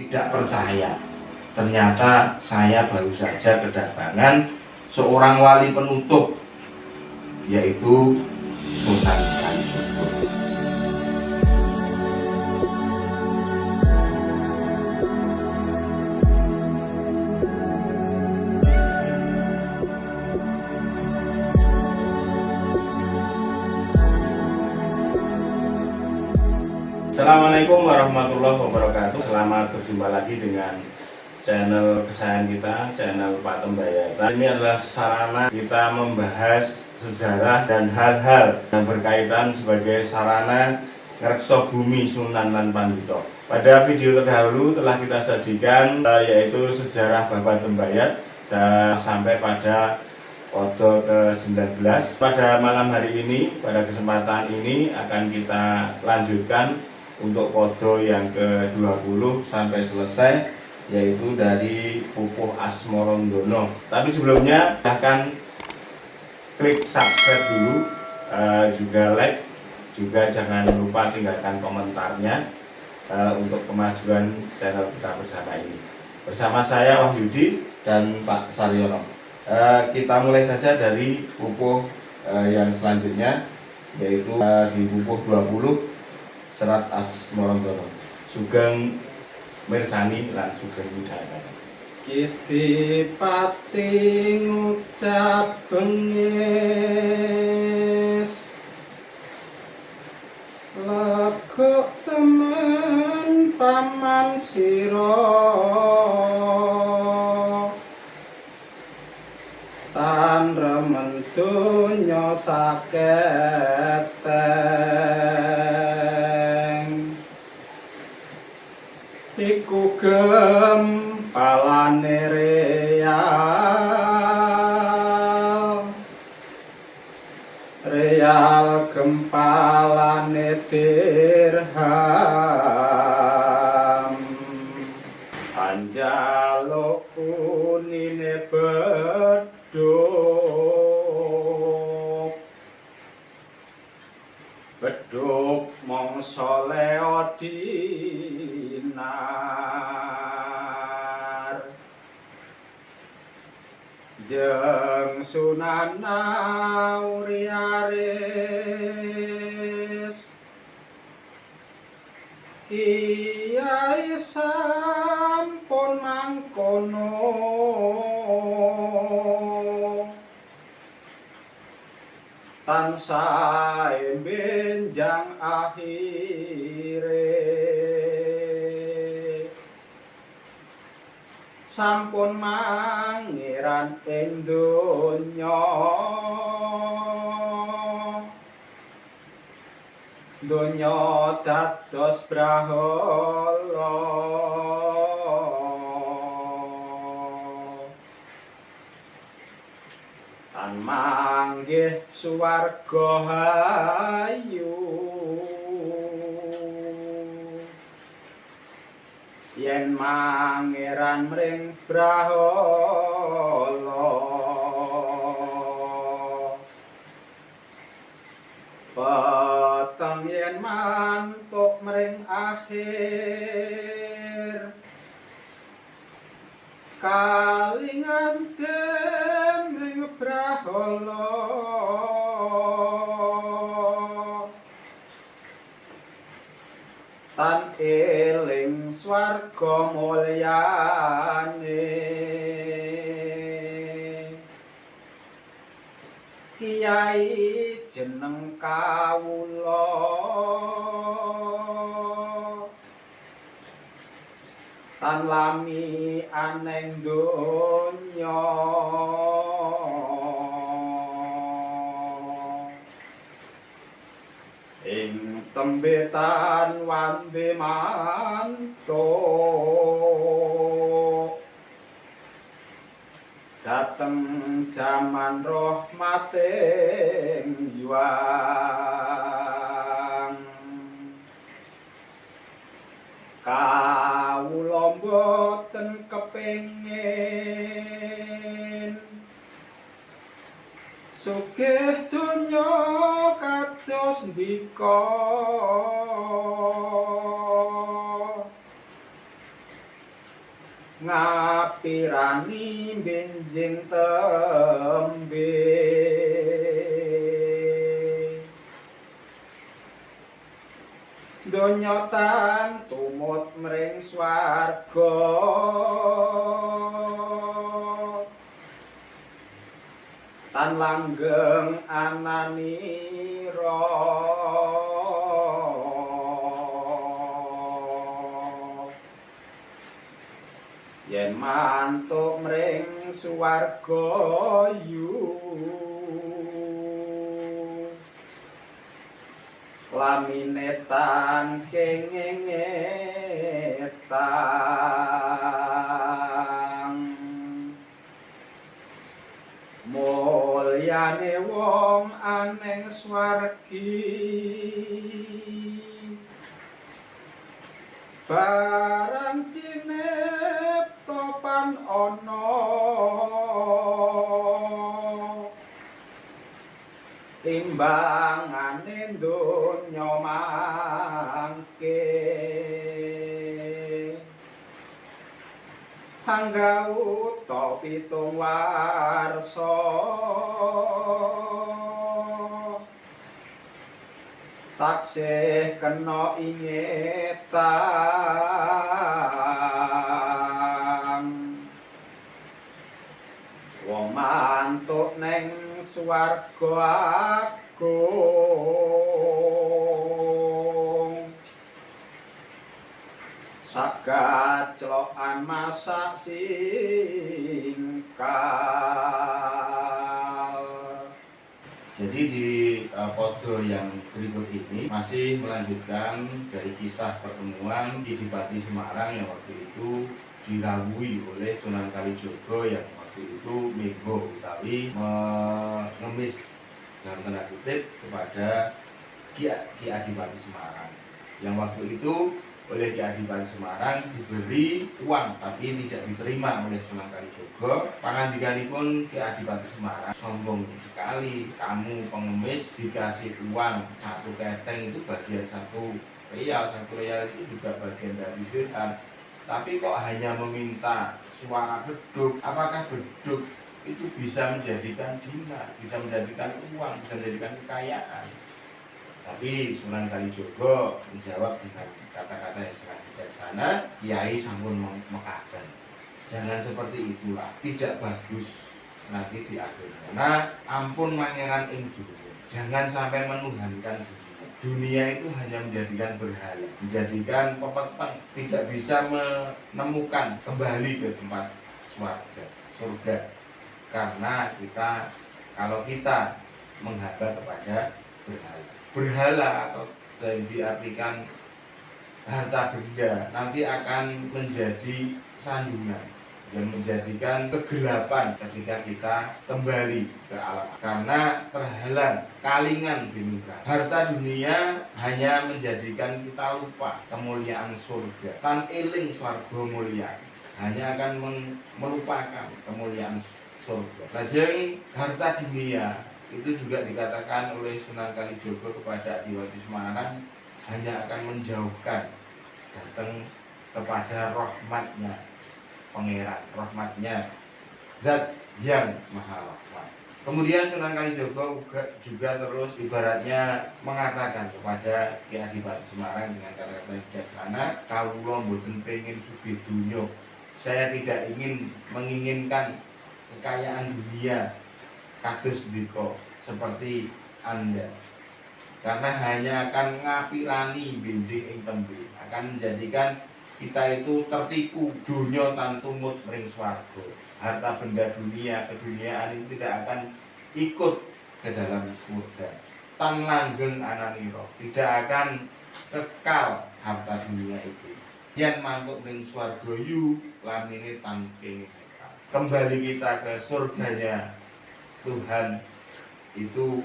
tidak percaya. Ternyata saya baru saja kedatangan seorang wali penutup, yaitu Sunan Kalijogo. Assalamualaikum warahmatullahi wabarakatuh. Selamat berjumpa lagi dengan channel kesayangan kita, channel Pak Tembayatan. Ini adalah sarana kita membahas sejarah dan hal-hal yang berkaitan sebagai sarana ngrekso bumi Sunan lan Pandhita. Pada video terdahulu telah kita sajikan yaitu sejarah Bapak Tembayat dan sampai pada foto ke-19. Pada malam hari ini, pada kesempatan ini akan kita lanjutkan untuk foto yang ke-20 sampai selesai, yaitu dari Pupuh Asmorondolo. Tapi sebelumnya silahkan klik subscribe dulu, juga like, juga jangan lupa tinggalkan komentarnya untuk kemajuan channel kita bersama ini. Bersama saya Wahyudi dan Pak Saryono. Kita mulai saja dari pupuh yang selanjutnya, yaitu di pupuh 20 Serat Asmorondolo. Sugeng mirsani lan sugeng midhangetaken. Kiti pati ngucap bengis, legok temen paman sira, tan remen donya saketeng, iku gempalane real gempalane dirham, anjalo kunine beduk mangsa leodinar, jeng Sunan Auriaris, Kyai sampun mangkono, tansah benjang akhire, sampun mangiran ing donya, donya dados brahala, tan manggih suwarga hayu, yen mangeran mring brahala, peteng yen mantuk mring akhir, kalingan dening brahala, tan eling swarga mulyane, Kyai jeneng kawula, tan lami aneng donya, ing tembetan wande mantuk, dateng jaman rahmating yuang, kawula boten kepengin sugih donya kados ndika, ngapirani benjing tembe donya tan tumut mring swarga tan langgeng ananira yen mantuk mring swarga yu lamine tan kengengetang mulyane wong aneng swargi barang cinep topan ana timbangane donya mangke hanggau pitung warsa taksih kena ingetan wong mantuk neng swarga agung sagad celokan masak singkal. Jadi di podo yang berikut ini masih melanjutkan dari kisah pertemuan di Adipati Semarang yang waktu itu dirawui oleh Sunan Kalijogo yang waktu itu mego utawi mengemis dalam tanda kutip kepada Ki Adipati Semarang yang waktu itu oleh Ki Adipati Semarang diberi uang tapi tidak diterima oleh Sunan Kalijogo. Pangandikanipun Ki Adipati Semarang, sombong sekali kamu pengemis dikasih uang 1 keteng itu bagian 1 real itu juga bagian dari dirham, tapi kok hanya meminta suara beduk. Apakah beduk itu bisa menjadikan dinar, bisa menjadikan uang, bisa menjadikan kekayaan? Tapi Sunan Kalijogo menjawab dengan kata-kata yang sangat bijaksana, Kiai sampun mekaten. Jangan seperti itulah, tidak bagus nanti di akhirnya. Nah, ampun mangeran ing dunia. Jangan sampai menuhankan dunia. Dunia itu hanya menjadikan berhala, menjadikan pepeteng, tidak bisa menemukan kembali ke tempat surga. Karena kalau kita menghadap kepada berhala atau diartikan harta benda nanti akan menjadi sandungan dan menjadikan kegelapan ketika kita kembali ke alam karena terhalang kalingan dinuga. Harta dunia hanya menjadikan kita lupa kemuliaan surga. Tan eling swarga mulia hanya akan melupakan kemuliaan surga. Lajeng harta dunia itu juga dikatakan oleh Sunan Kalijogo kepada Adipati Semarang hanya akan menjauhkan datang kepada rahmatnya pangeran, rahmatnya zat yang maha rahmat. Kemudian Sunan Kalijogo juga terus ibaratnya mengatakan kepada Ki Adipati Semarang dengan kata-kata bijaksana, kawula mboten pengin sugih dunya, saya tidak menginginkan kekayaan dunia kados dika seperti Anda, karena hanya akan ngapirani benjing ing tembe, akan menjadikan kita itu tertipu dunia tan tumut mring swarga. Harta benda dunia, keduniaan itu tidak akan ikut ke dalam surga. Tan langgeng ananira, tidak akan kekal harta dunia itu. Yen mantuk mring swarga yu lamine tan kekal. Kembali kita ke surganya Tuhan itu,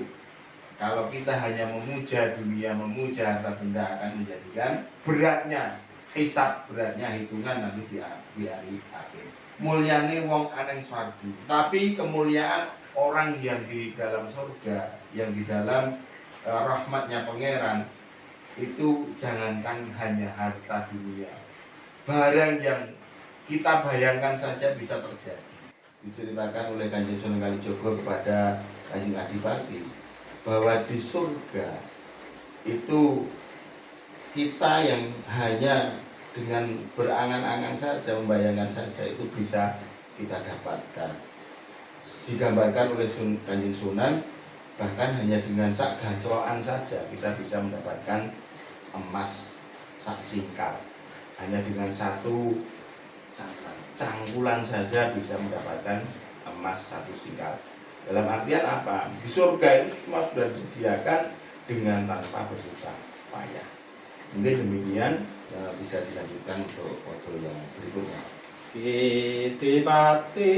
kalau kita hanya memuja dunia, memuja harta benda akan menjadikan beratnya hisab, beratnya hitungan nanti di hari akhir. Mulyane wong aneng swarga, tapi kemuliaan orang yang di dalam surga, yang di dalam rahmatnya pangeran itu jangankan hanya harta dunia, barang yang kita bayangkan saja bisa terjadi. Diceritakan oleh Kanjeng Sunan Kalijogo kepada Kanjeng Adipati bahwa di surga itu kita yang hanya dengan berangan-angan saja, membayangkan saja itu bisa kita dapatkan. Digambarkan oleh Kanjeng Sunan, bahkan hanya dengan sak gaclokan saja kita bisa mendapatkan emas sak sikal. Hanya dengan satu cangkulan saja bisa mendapatkan emas satu sikal. Dalam artian apa? Di surga itu semua sudah disediakan dengan tanpa bersusah payah. Mungkin demikian, bisa dilanjutkan untuk foto yang berikutnya. Kitipati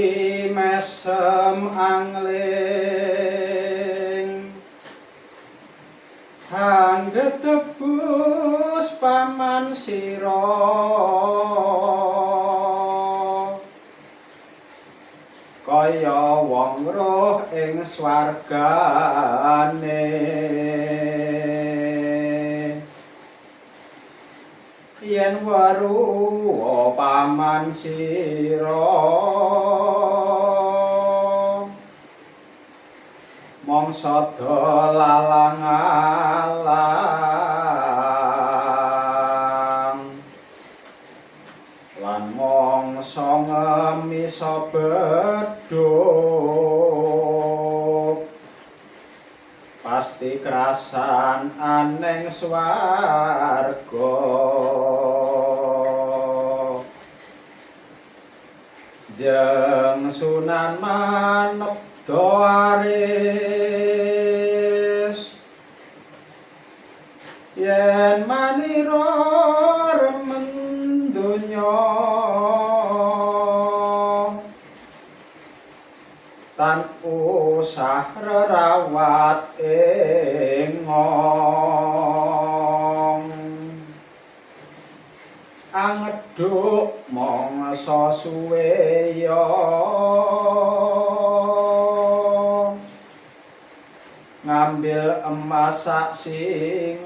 mesem angling hangge tebus paman sira kaya wong roh ing swargane yen weruh paman sira mangsa dolalang-alang lan mangsa ngemisa bedhug pasti krasan aneng swarga. Jeng Sunan manebda aris yen manira remen donya tan usah rerawat engong angeduk mangsa suweya ngambil emas sak singkal.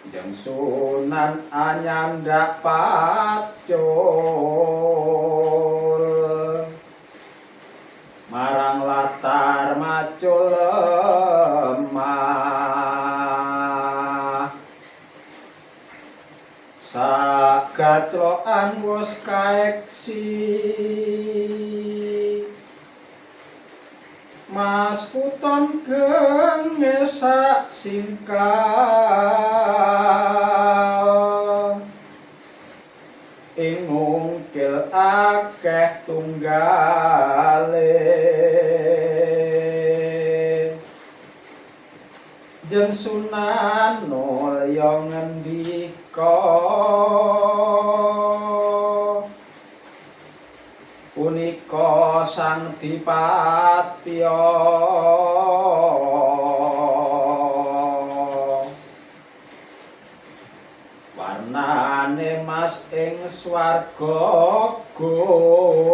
Jeng Sunan anyandak pacul marang latar macul lemah sagaclokan wus kaeksi mas puton genge sak singkal ing ngungkil akeh tunggale. Jeng Sunan nulya ngendika punika sang dipatya warnane mas ing swarga gung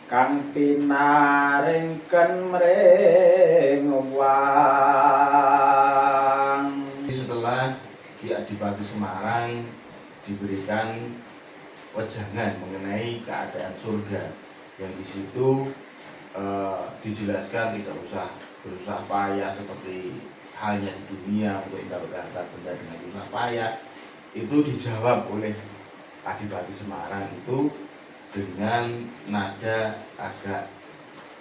kang pinaringken mring wang. Setelah Ki Adipati Semarang diberikan wejangan mengenai keadaan surga yang di situ dijelaskan tidak usah berusaha payah seperti halnya di dunia untuk mendapatkan harta benda dengan susah payah. Itu dijawab oleh Adipati Semarang itu dengan nada agak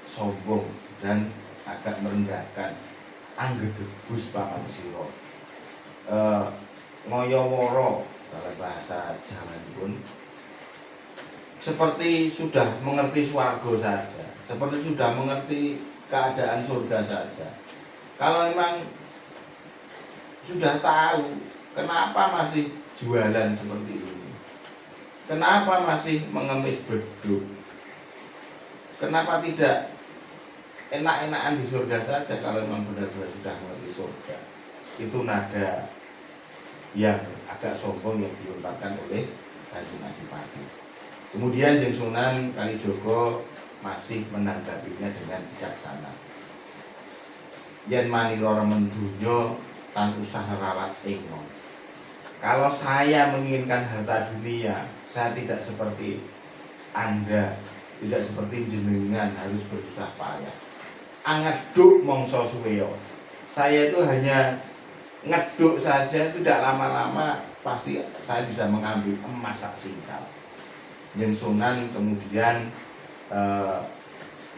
sombong dan agak merendahkan. Anggedebus paman sira ngoyoworo dalam bahasa Jawa pun seperti sudah mengerti swarga saja, seperti sudah mengerti keadaan surga saja. Kalau memang sudah tahu, kenapa masih jualan seperti ini? Kenapa masih mengemis beduk? Kenapa tidak enak-enakan di surga saja kalau memang benar-benar sudah mengerti surga? Itu nada yang agak sombong yang dilontarkan oleh Kanjeng Adipati. Kemudian Jeng Sunan Kalijogo masih menanggapinya dengan bijaksana. yen manira remen donya tan usah rawat ing. Kalau saya menginginkan harta dunia, saya tidak seperti Anda, tidak seperti jenengan harus bersusah payah. Angeduk mongso suweyo. Saya itu hanya ngeduk saja, tidak lama-lama pasti saya bisa mengambil emas sak singkal. Yang Sunan kemudian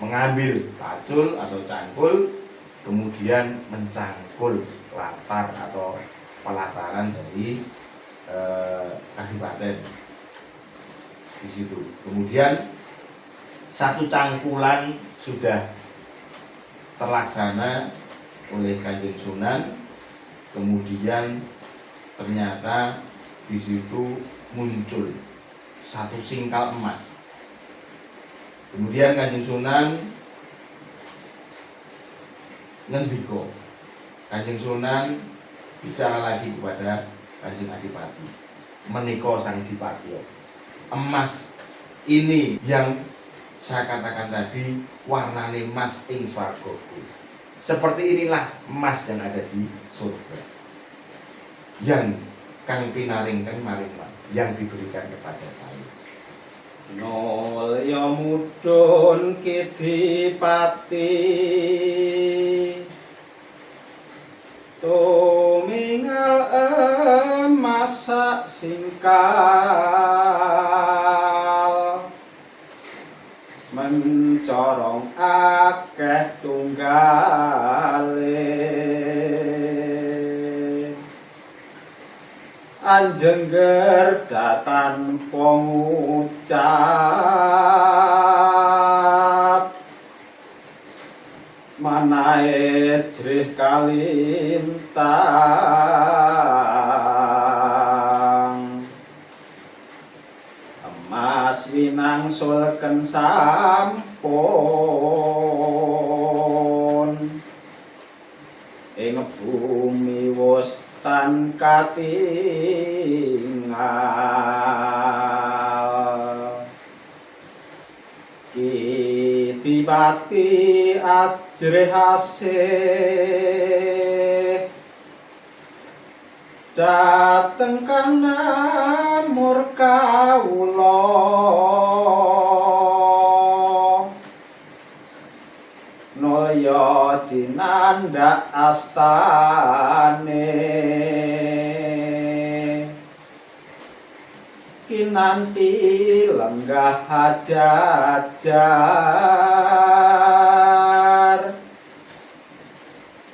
mengambil pacul atau cangkul, kemudian mencangkul latar atau pelataran dari kadipaten di situ. Kemudian satu cangkulan sudah terlaksana oleh Kanjeng Sunan. Kemudian ternyata di situ muncul satu singkal emas. Kemudian Kanjeng Sunan ngendika, Kanjeng Sunan bicara lagi kepada Kanjeng Adipati, menika sang Adipati, emas ini yang saya katakan tadi warnane emas ing swargaku. Seperti inilah emas yang ada di surga, yang kang pinaringken maring yang diberikan kepada saya. Nolya mudhun Kedipati tumingal emas sak singkal mencorong akeh tunggale anjengger datan pengucap manae jrih kalintang emas winangsulken sampun ing bumi wus tan katingal Kedipati ajrih asih dateng kana murkawula nulya jinandak astane kinanti lenggah hajajar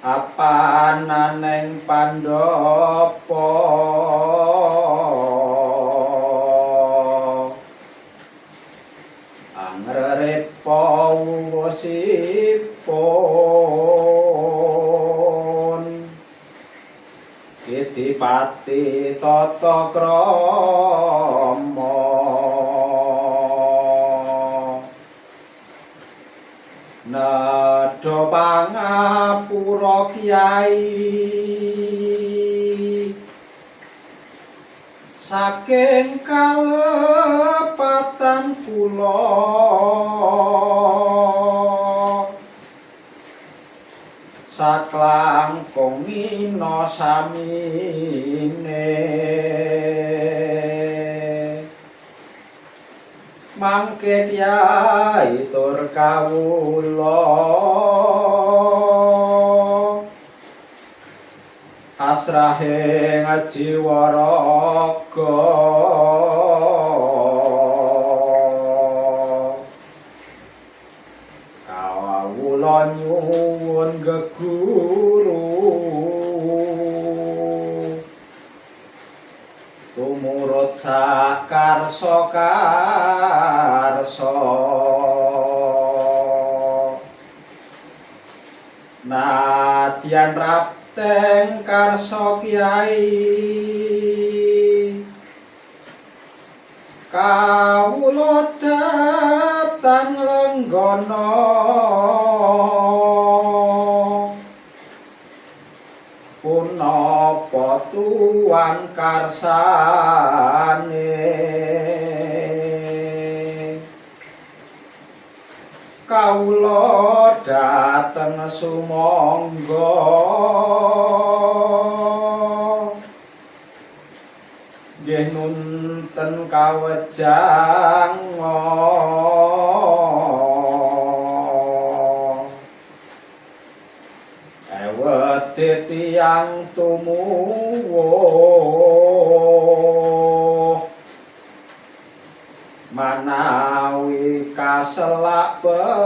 apananeng pandhapa angrerepa wuwusipun Kedipati tata krama nedha pangapura Kyai saking kalepatan kula saklangkung mina samine mangke Kyai tur kawula asrahe ngajiwaraga kawula nyuwun geguru tumurut sakarsa-karsa nadyan rapteng karsa Kyai kawula datang lenggana punapa tuan karsane kawula dateng sumangga nggih nunten kawejang ewete tiyang tumuwuh manawi kaselak pejah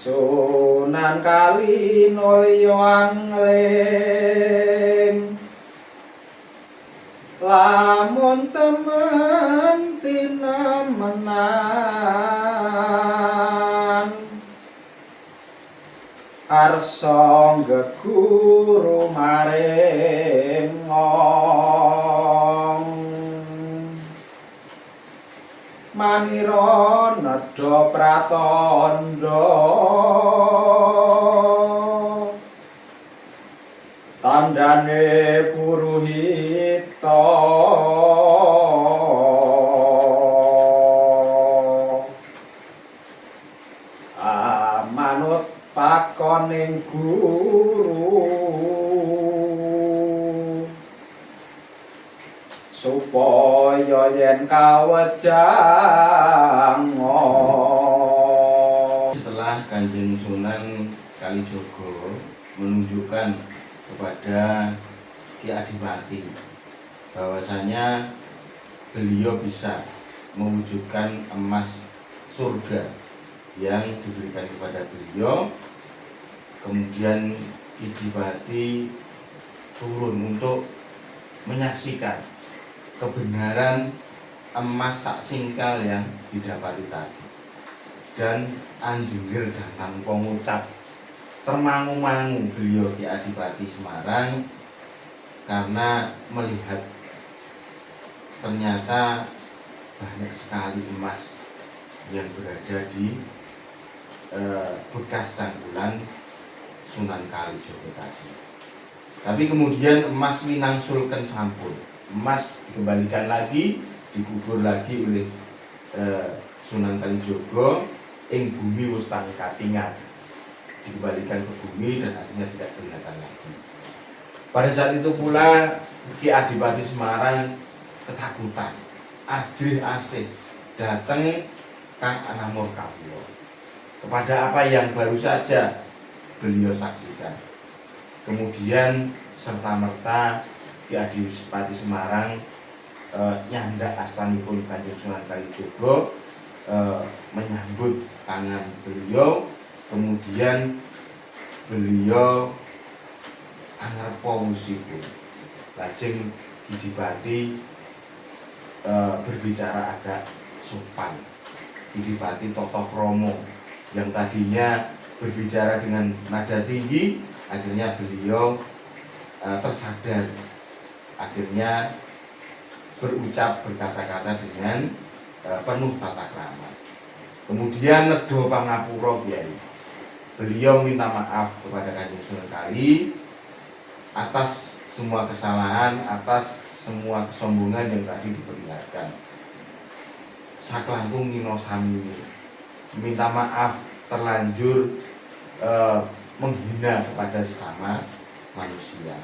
Sunan Kalinulya angling lamun temen tinemenan arsa geguru maringong manira nedha pratandha tandane puruhita manut pakoning guru supaya yen kawejang setelah Kanjeng Sunan Kalijaga menunjukkan kepada Ki Adipati bahwasanya beliau bisa mewujudkan emas surga yang diberikan kepada beliau, kemudian Ki Adipati turun untuk menyaksikan kebenaran emas sak singkal yang didapati tadi. Dan anjingir dan tanpa ngucap termangu-mangu beliau Ki Adipati Semarang karena melihat ternyata banyak sekali emas yang berada di bekas cangkulan Sunan Kalijaga tadi. Tapi kemudian emas winangsulken sampun, emas dikembalikan lagi, dikubur lagi oleh Sunan Kalijaga ing bumi wis katingal, dikembalikan ke bumi dan akhirnya tidak kelihatan lagi. Pada saat itu pula Ki Adipati Semarang ketakutan, ajrih asih datang Kang Anamur Kawula kepada apa yang baru saja beliau saksikan. Kemudian serta merta Ki Adipati Semarang nyandak astanipun Kanjeng Sunan Kalijaga, menyambut tangan beliau, kemudian beliau angarpa wusipun. Lajeng Ki Adipati berbicara agak sopan. Ki Adipati Toto Kromo yang tadinya berbicara dengan nada tinggi, akhirnya beliau tersadar, akhirnya berucap berkata-kata dengan penuh tata krama. Kemudian nedha pangapura Kyai. Beliau minta maaf kepada Kanjeng Sunan Kali atas semua kesalahan, atas semua kesombongan yang tadi diperlihatkan. Saklangkung ngino samini, minta maaf terlanjur menghina kepada sesama manusia.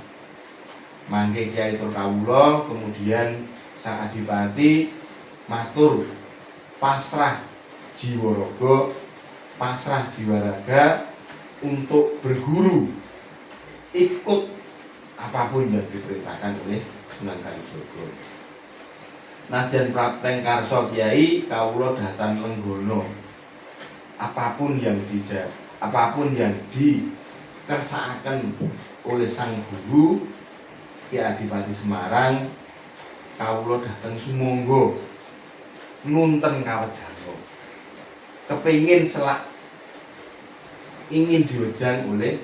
Mangke Kyai tur kawula, kemudian Sang Adipati matur pasrah jiwa raga, pasrah jiwa raga untuk berguru, ikut apapun yang diperintahkan oleh Sunan Kalijaga. Najan prapteng karsa Kyai, kawula datang lenggono. Apapun yang dikersakaken oleh sang guru Ki Adipati Semarang, kawula dateng sumangga nunten kawejanga. Kepingin ingin diwejang oleh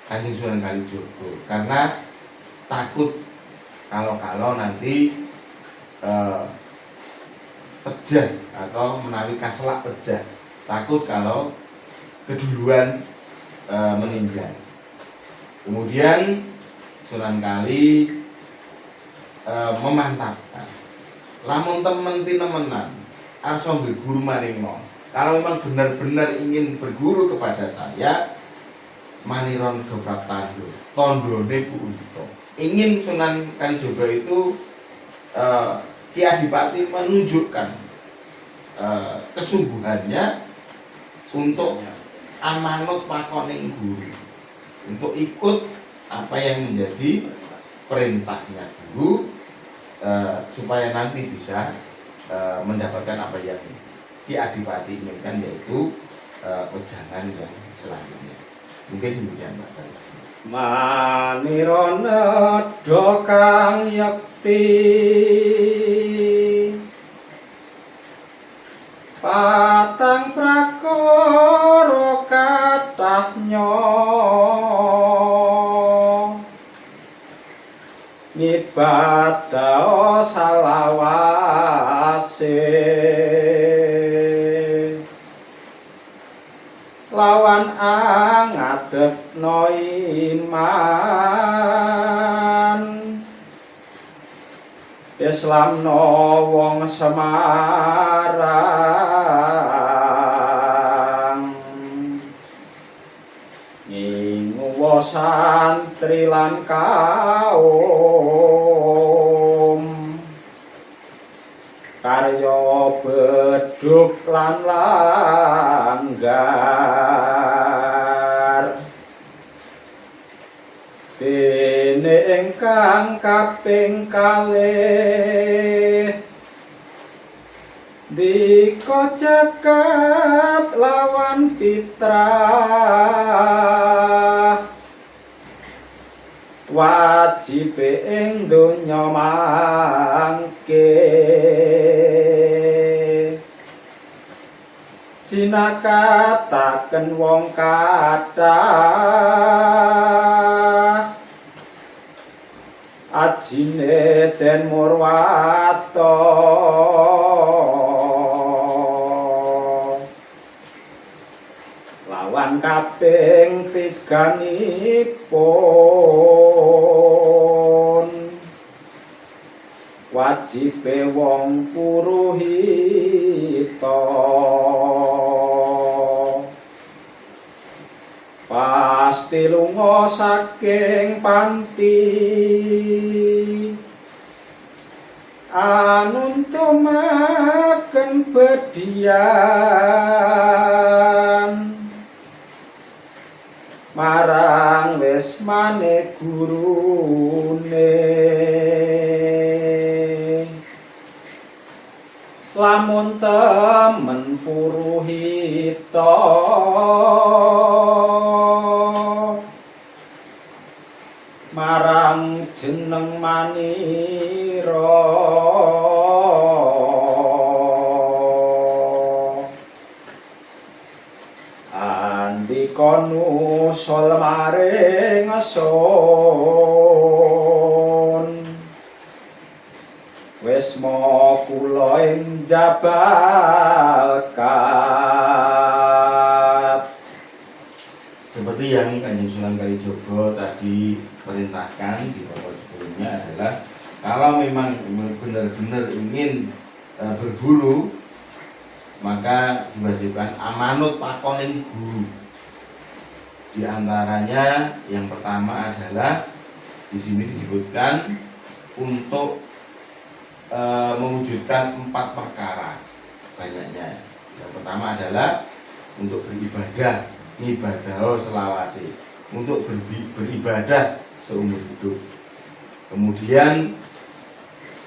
Kanjeng Sunan Kalijaga karena takut kalau nanti pejah atau menawi kaselak pejah, takut kalau keduluan meninggal. Kemudian Sunan Kali memantapkan lamun temen tinemenan arso berguru maring nom, kalau memang benar-benar ingin berguru kepada saya, maniron dobrak tanduk tondone Punto. Ingin Sunan Kalijaga itu Ki Adipati menunjukkan kesungguhannya untuk amanut pakoning guru, untuk ikut apa yang menjadi perintahnya guru, supaya nanti bisa mendapatkan apa yang Ki Adipati inginkan, yaitu wejangan yang selanjutnya. Mungkin demikian Pak. Manirana dokang yakti patang prakara kathah ngibadah salawase lawan angadepno iman Islamno wong Semarang nginguwa santri lan kaum karya bedhug lan langgar dene ingkang kaping kalih dika jagat lawan fitrah wajib ing donya mangke sinakataken wong kathah ajine den murwata lawan kaping tiganipun wajibe wong puruhita pasti lunga saking panti anuntumaken bedhian marang wismane gurune lamun temen puruhita marang jeneng manira andika nusul maring sun wisma kula ing Jabal Kat. Seperti yang Kanjeng Sunan Kalijaga tadi perintahkan di babak sebelumnya adalah kalau memang benar-benar ingin berguru, maka diwajibkan amanut pakoning guru. Di antaranya yang pertama adalah di sini disebutkan untuk mewujudkan 4 perkara banyaknya. Yang pertama adalah untuk beribadah, ibadah selawase, untuk beribadah seumur hidup. Kemudian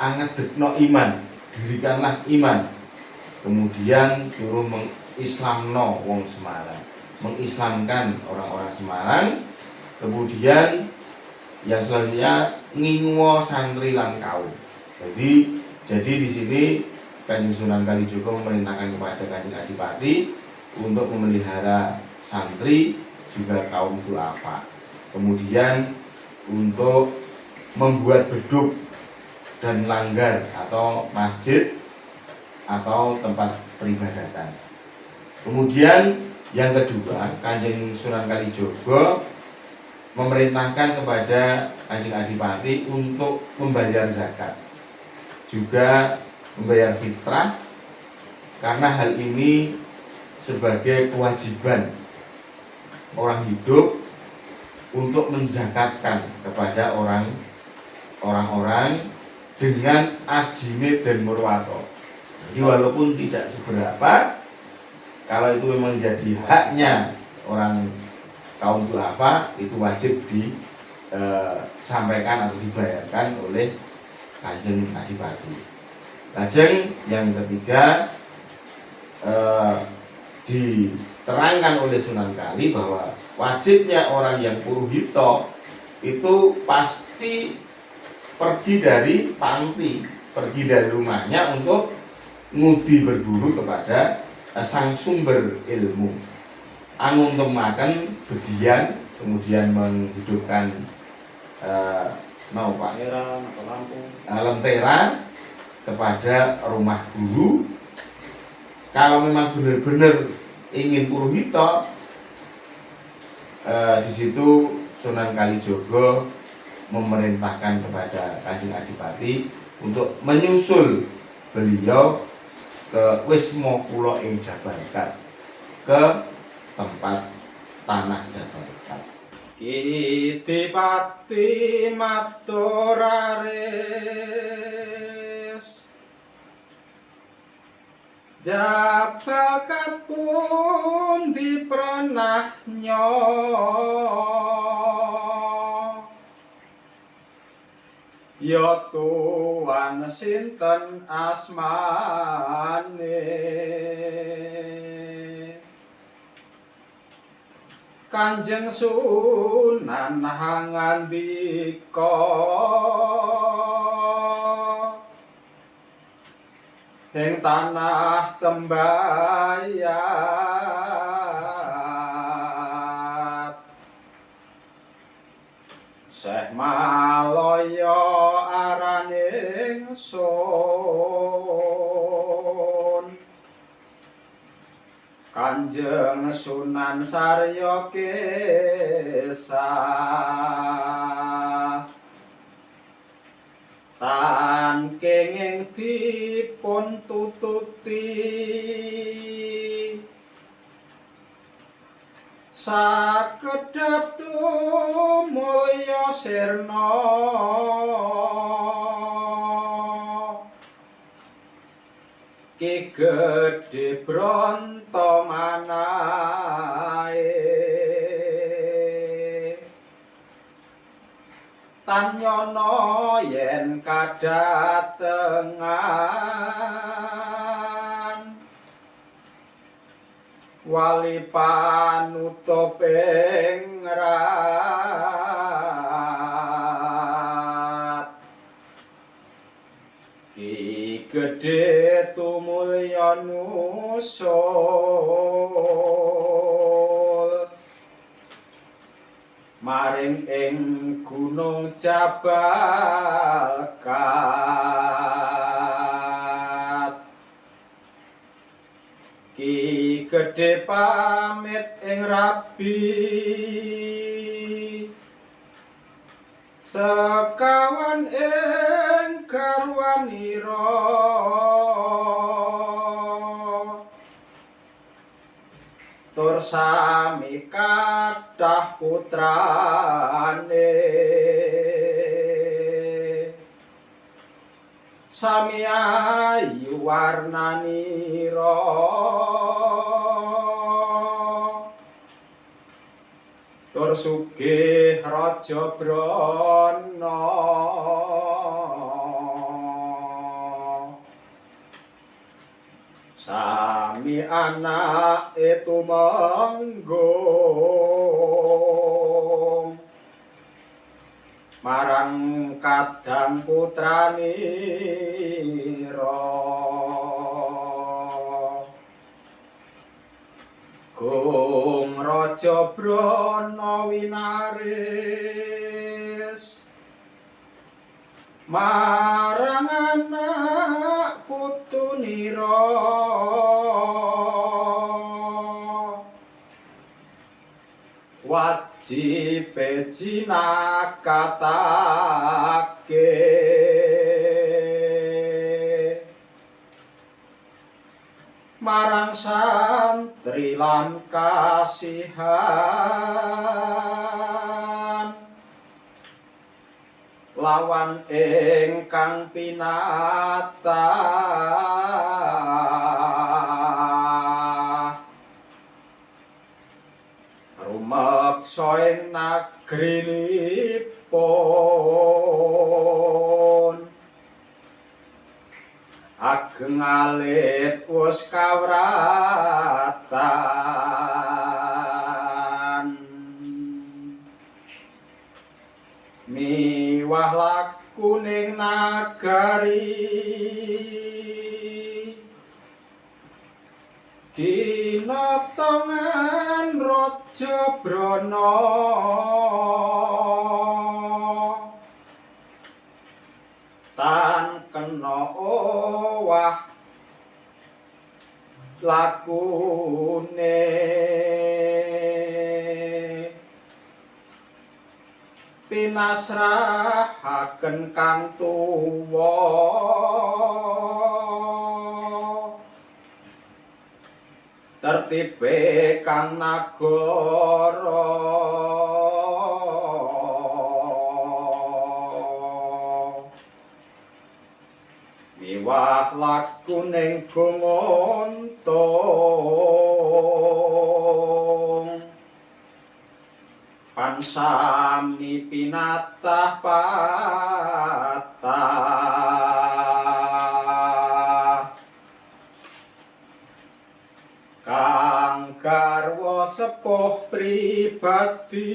angedekno iman, dirikanlah iman. Kemudian suruh mengislamno wong Semarang, mengislamkan orang-orang Semarang. Kemudian yang selanjutnya nginguwa santri lan kaum. Jadi di sini Kanjeng Sunan Kalijaga memerintahkan kepada Kanjeng Adipati untuk memelihara santri juga kaum duafa. Kemudian untuk membuat beduk dan langgar atau masjid atau tempat peribadatan. Kemudian yang kedua, Kanjeng Sunan Kalijaga memerintahkan kepada Kanjeng Adipati untuk membayar zakat, juga membayar fitrah, karena hal ini sebagai kewajiban orang hidup untuk menzakatkan kepada orang-orang dengan ajine dan murwato. Jadi walaupun tidak seberapa, kalau itu memang jadi haknya orang kaum duafa, itu wajib disampaikan atau dibayarkan oleh Kanjeng Adipati. Lajeng yang ketiga, diterangkan oleh Sunan Kali bahwa wajibnya orang yang puruhito itu pasti pergi dari panti, pergi dari rumahnya untuk ngudi berguru kepada sang sumber ilmu, anu untuk makan bedian, kemudian menghidupkan lentera kepada rumah guru. Kalau memang benar-benar ingin puruhito, di situ Sunan Kalijogo memerintahkan kepada Kanjeng Adipati untuk menyusul beliau ke Wisma Kula ing Jabarkat, ke tempat tanah Jabarkat. Kitipati maturaris Jabarkat pun diprenahnya ya tuan sinten asmane Kanjeng Sunan ngandika ing tanah Tembayat Syekh Malaya arane ingsun Kanjeng Sunan Sarya Kesah Tangking dipun tututi sakedhap tumulya sirna Ki Gedhe Branta manahe tanyana yen kadatengan wali panutup ing rat Ki Gedhe tumulya nusul maring ing Gunung Jabalkat Ki Gedhe pamit ing Rabi sekawan ing garwanira tur sami kathah putrane sami ayu warnanira tur sugih raja brana sami anake tumenggung marang kadang putranira Gung Raja Brana winaris marang anak putunira wajib jinakatake marang santri lan kasihan lawan ingkang pinata rumeksa ing nagrinipun ageng alit wus kawratan miwah laku ning nagari kinotongan Raja Brana tan kena owah lakune pinasrahaken kang tuwa tertibe kang nagara miwah laku ning gumuntung pansami pinatah patah kang garwa sepuh pribadi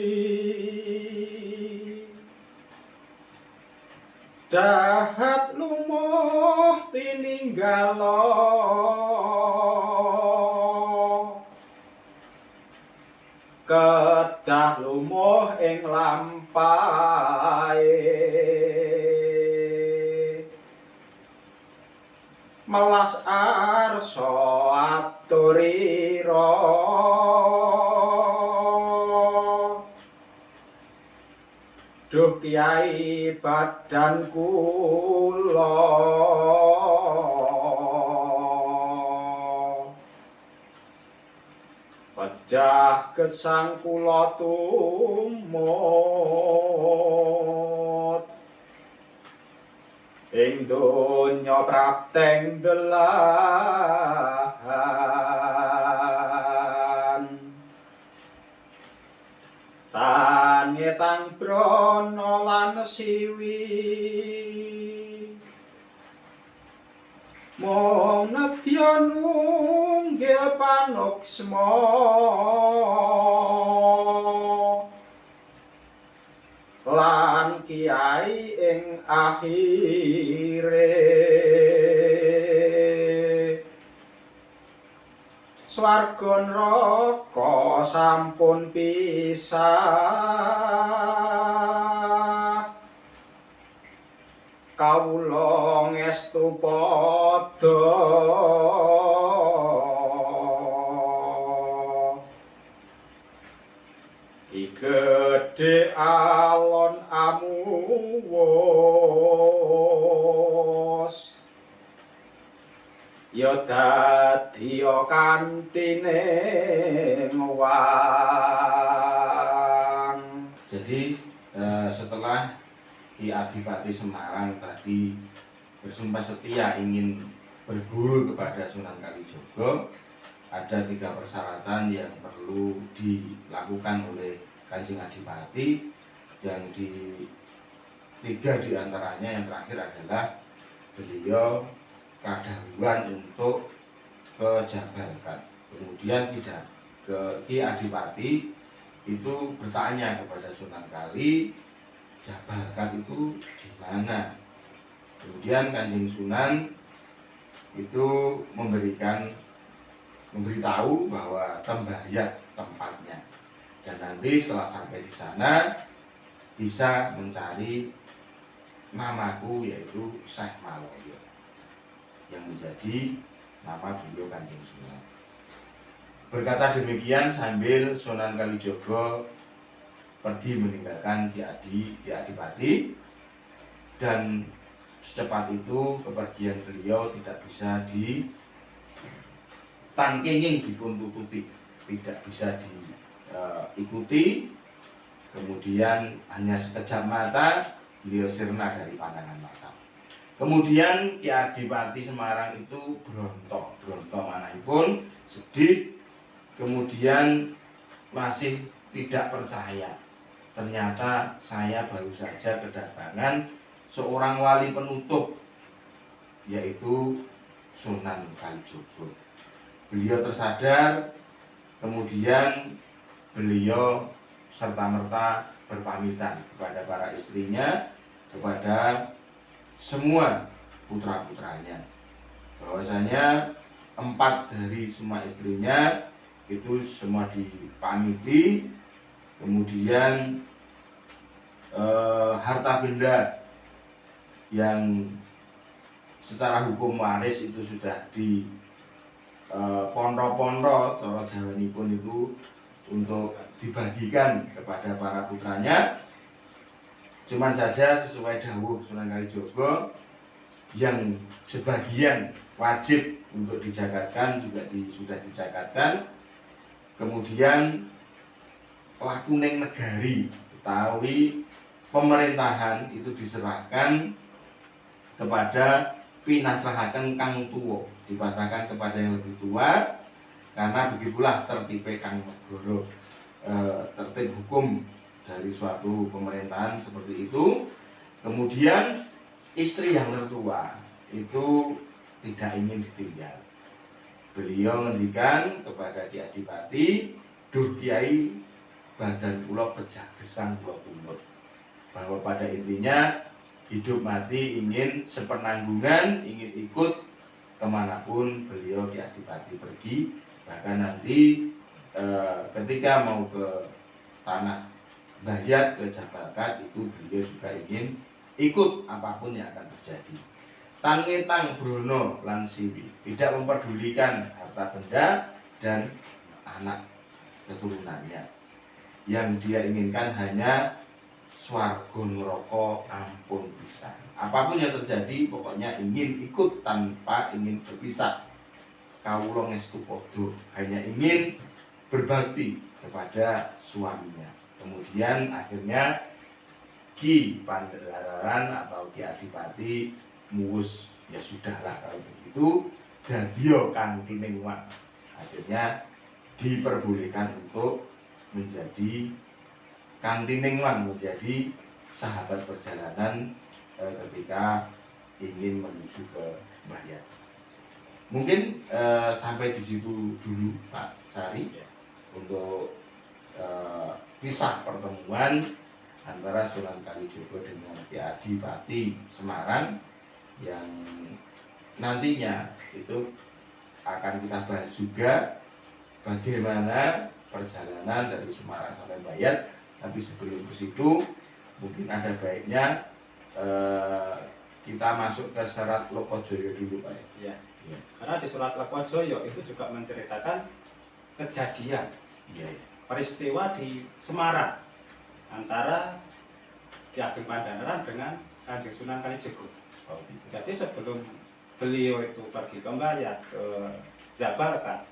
dahat lumuh tininggalo kedah lumuh ing lampahe melas arsa aturira duh Kyai badan kula pejah gesang kula tumut ing donya prapteng delahan tan ngetang brana lan siwi mung nedya nunggil panuksma lan kiai ing akhire swarga neraka sampun pisah kawula ngestu padha gedhe alon amuwus ya dadi kantine wang. Jadi setelah Ki Adipati Semarang tadi bersumpah setia ingin berguru kepada Sunan Kalijaga, ada 3 persyaratan yang perlu dilakukan oleh Kanjeng Adipati, yang 3 diantaranya yang terakhir adalah beliau kadaluan untuk kejabalkan. Kemudian tidak Ki Adipati itu bertanya kepada Sunan Kali, Jabalkat itu di mana? Kemudian Kanjeng Sunan itu memberitahu bahwa Tembayat tempatnya, dan nanti setelah sampai di sana bisa mencari namaku, yaitu Syekh Maloyo, yang menjadi nama beliau Kanjeng Sunan. Berkata demikian sambil Sunan Kalijaga pergi meninggalkan Ki Adipati, dan secepat itu kepergian beliau tidak bisa tan kenging dipun tutupi, tidak bisa diikuti. Kemudian hanya sekejap mata beliau sirna dari pandangan mata. Kemudian Ki Adipati Semarang itu berontok manahipun, sedih, kemudian masih tidak percaya. Ternyata saya baru saja kedatangan seorang wali penutup, yaitu Sunan Kalijogo. Beliau tersadar, kemudian beliau serta-merta berpamitan kepada para istrinya, kepada semua putra-putranya, bahwasanya 4 dari semua istrinya itu semua dipamiti. Kemudian harta benda yang secara hukum waris itu sudah di pondok-pondok cara Jawanipun itu untuk dibagikan kepada para putranya. Cuman saja sesuai dawuh Sunan Kalijogo, yang sebagian wajib untuk dijakatkan juga sudah dijakatkan. Kemudian lakuning negari utawi pemerintahan itu diserahkan kepada pinasrahaken kang tuwa, dipasrahkan kepada yang lebih tua, karena begitulah tertibe kang negara, tertib hukum dari suatu pemerintahan seperti itu. Kemudian istri yang tertua itu tidak ingin ditinggal. Beliau ngendikan kepada Ki Adipati, "Duh Kiai, badan kula pecah gesang kula tumut." Bahwa pada intinya hidup mati ingin sepenanggungan, ingin ikut kemanapun beliau Ki Adipati pergi. Bahkan nanti ketika mau ke tanah Bayat, ke Jabakat, itu beliau juga ingin ikut apapun yang akan terjadi. Tangetang Brono lan Siwi, tidak memperdulikan harta benda dan anak keturunannya. Yang dia inginkan hanya swarga neraka ampun pisan. Apapun yang terjadi pokoknya ingin ikut tanpa ingin berpisah. Kawula ngestu padha, hanya ingin berbakti kepada suaminya. Kemudian akhirnya Ki Pandalaran atau Ki Adipati muwus, ya sudahlah kalau begitu, dadiya Kantining Wan. Akhirnya diperbolehkan untuk menjadi Kantining Wan, menjadi sahabat perjalanan ketika ingin menuju ke Bayat. Mungkin sampai di situ dulu Pak Sari untuk kisah pertemuan antara Sunan Kalijogo dengan Ki Adipati Semarang, yang nantinya itu akan kita bahas juga bagaimana perjalanan dari Semarang sampai Bayat. Tapi sebelum ke situ mungkin ada baiknya kita masuk ke Serat Lokojoyo dulu Pak. Ya. Ya. Karena di Surat Lokojoyo itu juga menceritakan kejadian, ya, peristiwa di Semarang antara Ki Ageng Pandanaran dengan Kanjeng Sunan Kalijogo. Oh, gitu. Jadi sebelum beliau itu pergi ke Bayat, ke Jabakat,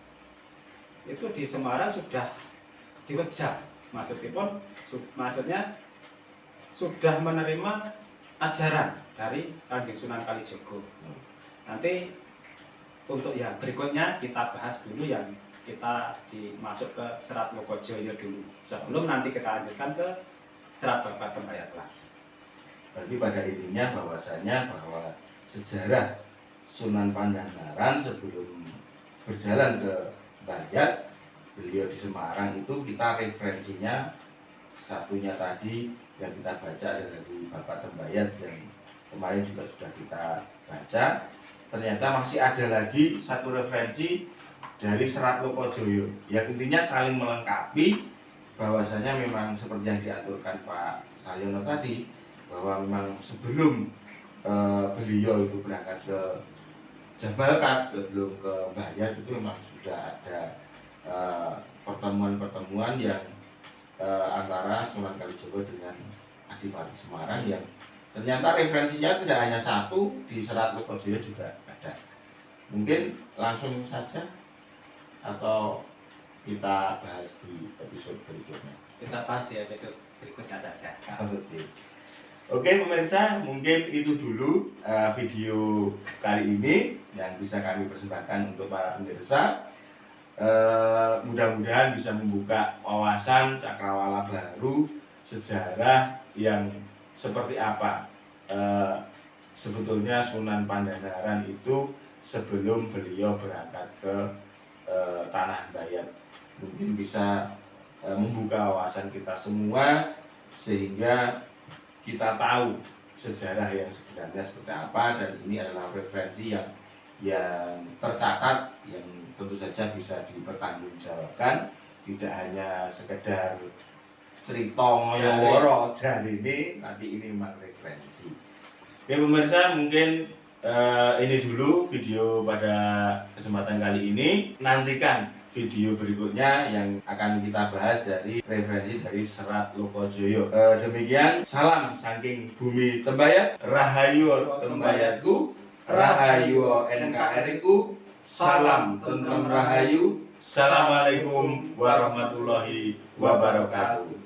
itu di Semarang sudah diwejar, maksudnya sudah menerima ajaran dari Kanjeng Sunan Kalijogo. Nanti untuk yang berikutnya kita bahas dulu yang kita masuk ke Serat Lokojoyo dulu, sebelum nanti kita lanjutkan ke Serat Babat Bayat lagi. Berarti pada intinya bahwasanya bahwa sejarah Sunan Pandanaran sebelum berjalan ke Bayat, beliau di Semarang itu kita referensinya satunya tadi yang kita baca dari Bapak Tembayat yang kemarin juga sudah kita baca. Ternyata masih ada lagi satu referensi dari Serat Lokojoyo yang intinya saling melengkapi, bahwasanya memang seperti yang diaturkan Pak Saryono tadi, bahwa memang sebelum beliau itu berangkat ke Jabakat, sebelum ke Bayat, itu memang sudah ada pertemuan-pertemuan yang antara Sunan Kalijogo dengan Adipati Semarang, yang ternyata referensinya tidak hanya satu, di Serat Lokojoyo juga ada. Mungkin langsung saja atau kita bahas di episode berikutnya? Kita bahas di episode berikutnya saja. Oke pemirsa, mungkin itu dulu video kali ini yang bisa kami persembahkan untuk para pemirsa. Mudah-mudahan bisa membuka wawasan cakrawala baru, sejarah yang seperti apa sebetulnya Sunan Pandanaran itu sebelum beliau berangkat ke Tanah Bayat. Mungkin bisa membuka wawasan kita semua sehingga kita tahu sejarah yang sebenarnya seperti apa, dan ini adalah referensi yang tercatat, yang tentu saja bisa dipertanggungjawabkan, tidak hanya sekedar cerita ngoyo-woro jari ini, tapi ini memang referensi. Ya pemirsa, mungkin ini dulu video pada kesempatan kali ini. Nantikan video berikutnya yang akan kita bahas dari referensi dari Serat Lokojoyo. Demikian, salam saking bumi Tembayat, Rahayu Tembayatku, Rahayu NKRI ku, salam tentrem Rahayu. Assalamualaikum warahmatullahi wabarakatuh.